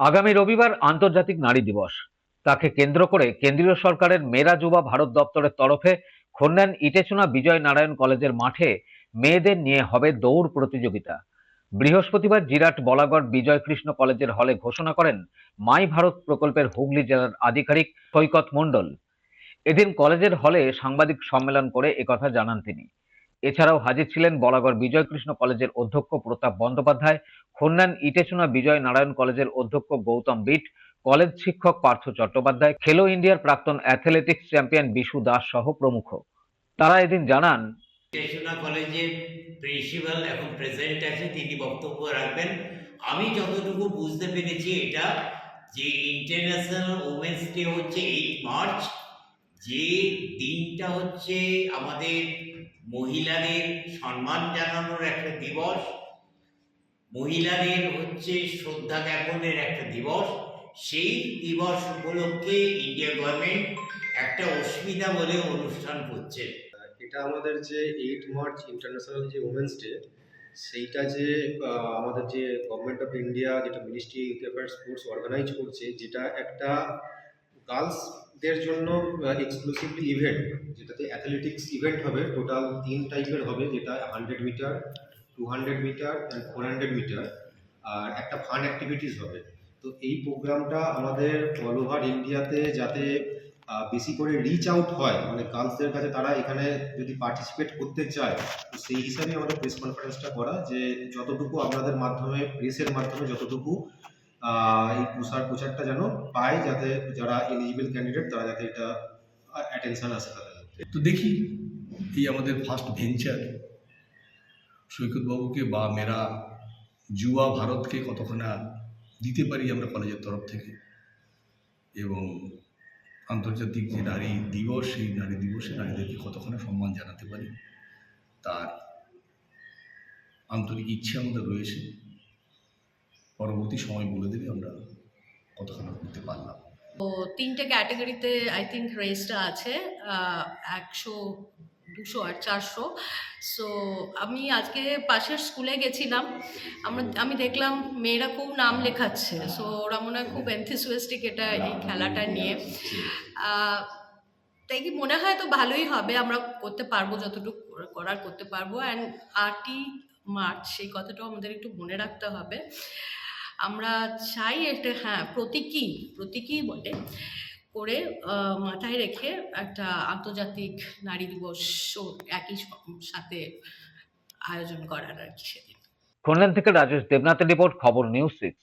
আগামী রবিবার আন্তর্জাতিক নারী দিবস। তাকে কেন্দ্র করে কেন্দ্রীয় সরকারের মেরা যুবা ভারত দপ্তরের তরফে খন্ন্যান ইটেচুনা বিজয় নারায়ণ কলেজের মাঠে মেয়েদের নিয়ে হবে দৌড় প্রতিযোগিতা। বৃহস্পতিবার জিরাট বলাগড় বিজয় কৃষ্ণ কলেজের হলে ঘোষণা করেন মাই ভারত প্রকল্পের হুগলি জেলার আধিকারিক সৈকত মণ্ডল। এদিন কলেজের হলে সাংবাদিক সম্মেলন করে একথা জানান তিনি। এছাড়াও হাজির ছিলেন বলাগড় বিজয় কৃষ্ণ কলেজের অধ্যক্ষ প্রতাপ বন্দ্যোপাধ্যায়, খন্ন্যান ইটেচুনা বিজয় নারায়ণ কলেজের অধ্যক্ষ গৌতম বিট, কলেজ শিক্ষক পার্থ চট্টোপাধ্যায়, খেলো ইন্ডিয়ার প্রাক্তন অ্যাথলেটিক্স চ্যাম্পিয়ন বিশু দাস সহ প্রমুখ। তারা এদিন জানান, ইটেচুনা কলেজের প্রিন্সিপাল এখন প্রেজেন্ট আছে, তিনি বক্তব্য রাখবেন। আমি যতটুকু বুঝতে পেরেছি, এটা যে ইন্টারন্যাশনাল ওমেন্স ডে হচ্ছে 8 মার্চ, যে দিনটা হচ্ছে আমাদের মহিলাদের সম্মান জানানোর একটা দিবস, মহিলাদের হচ্ছে শ্রদ্ধা জ্ঞাপনের একটা দিবস। সেই দিবস উপলক্ষে ইন্ডিয়া গভর্নমেন্ট একটা অস্মিতা বলে অনুষ্ঠান করছে। এটা আমাদের যে 8 মার্চ ইন্টারন্যাশনাল যে ওমেন্স ডে, সেইটা যে আমাদের যে গভর্নমেন্ট অফ ইন্ডিয়া, যেটা ministry youth affairs sports organise করছে, যেটা একটা গার্লসদের জন্য এক্সক্লুসিভলি ইভেন্ট, যেটাতে অ্যাথলেটিক্স ইভেন্ট হবে। টোটাল 3 টাইপের হবে, যেটা 100 মিটার, 200 মিটার অ্যান্ড 400 মিটার, আর একটা ফান অ্যাক্টিভিটিস হবে। তো এই প্রোগ্রামটা আমাদের অল ওভার ইন্ডিয়াতে যাতে বেশি করে রিচ আউট হয়, মানে গার্লসদের কাছে, তারা এখানে যদি পার্টিসিপেট করতে চায়, তো সেই হিসাবে আমাদের প্রেস কনফারেন্সটা করা, যে যতটুকু আপনাদের মাধ্যমে, প্রেসের মাধ্যমে যতটুকু এই প্রচারটা যেন পায়, যাতে যারা এলিজিবল ক্যান্ডিডেট তারা যাতে এটা অ্যাটেনশন আসে তাদের মধ্যে। তো দেখি এই আমাদের ফার্স্ট ভেঞ্চার সৈকতবাবুকে বা মেরা যুবা ভারতকে কতখানা দিতে পারি আমরা কলেজের তরফ থেকে, এবং আন্তর্জাতিক যে নারী দিবস, সেই নারী দিবসে নারীদেরকে কতখানা সম্মান জানাতে পারি, তার আন্তরিক ইচ্ছে আমাদের রয়েছে। পরবর্তী সময় বলে দেবে আমরা কতখানা করতে পারলাম। তো 3টে ক্যাটাগরিতে আই থিঙ্ক রেসটা আছে, 100, 200 আর 400। সো আমি আজকে পাশের স্কুলে গেছিলাম, আমি দেখলাম মেয়েরা খুব নাম লেখাচ্ছে। সো ওরা মনে হয় খুব এনথুসিয়াস্টিক এটা এই খেলাটা নিয়ে। তাই কি মনে হয় তো ভালোই হবে, আমরা করতে পারবো, যতটুকু করার করতে পারবো। অ্যান্ড 8ই মার্চ সেই কথাটাও আমাদের একটু মনে রাখতে হবে। আমরা চাই একটা, হ্যাঁ, প্রতীকী বটে করে মাথায় রেখে একটা আন্তর্জাতিক নারী দিবসও একই সাথে আয়োজন করার আর কি সেদিন। খন্ন্যান থেকে রাজেশ দেবনাথের রিপোর্ট, খবর নিউজ 6।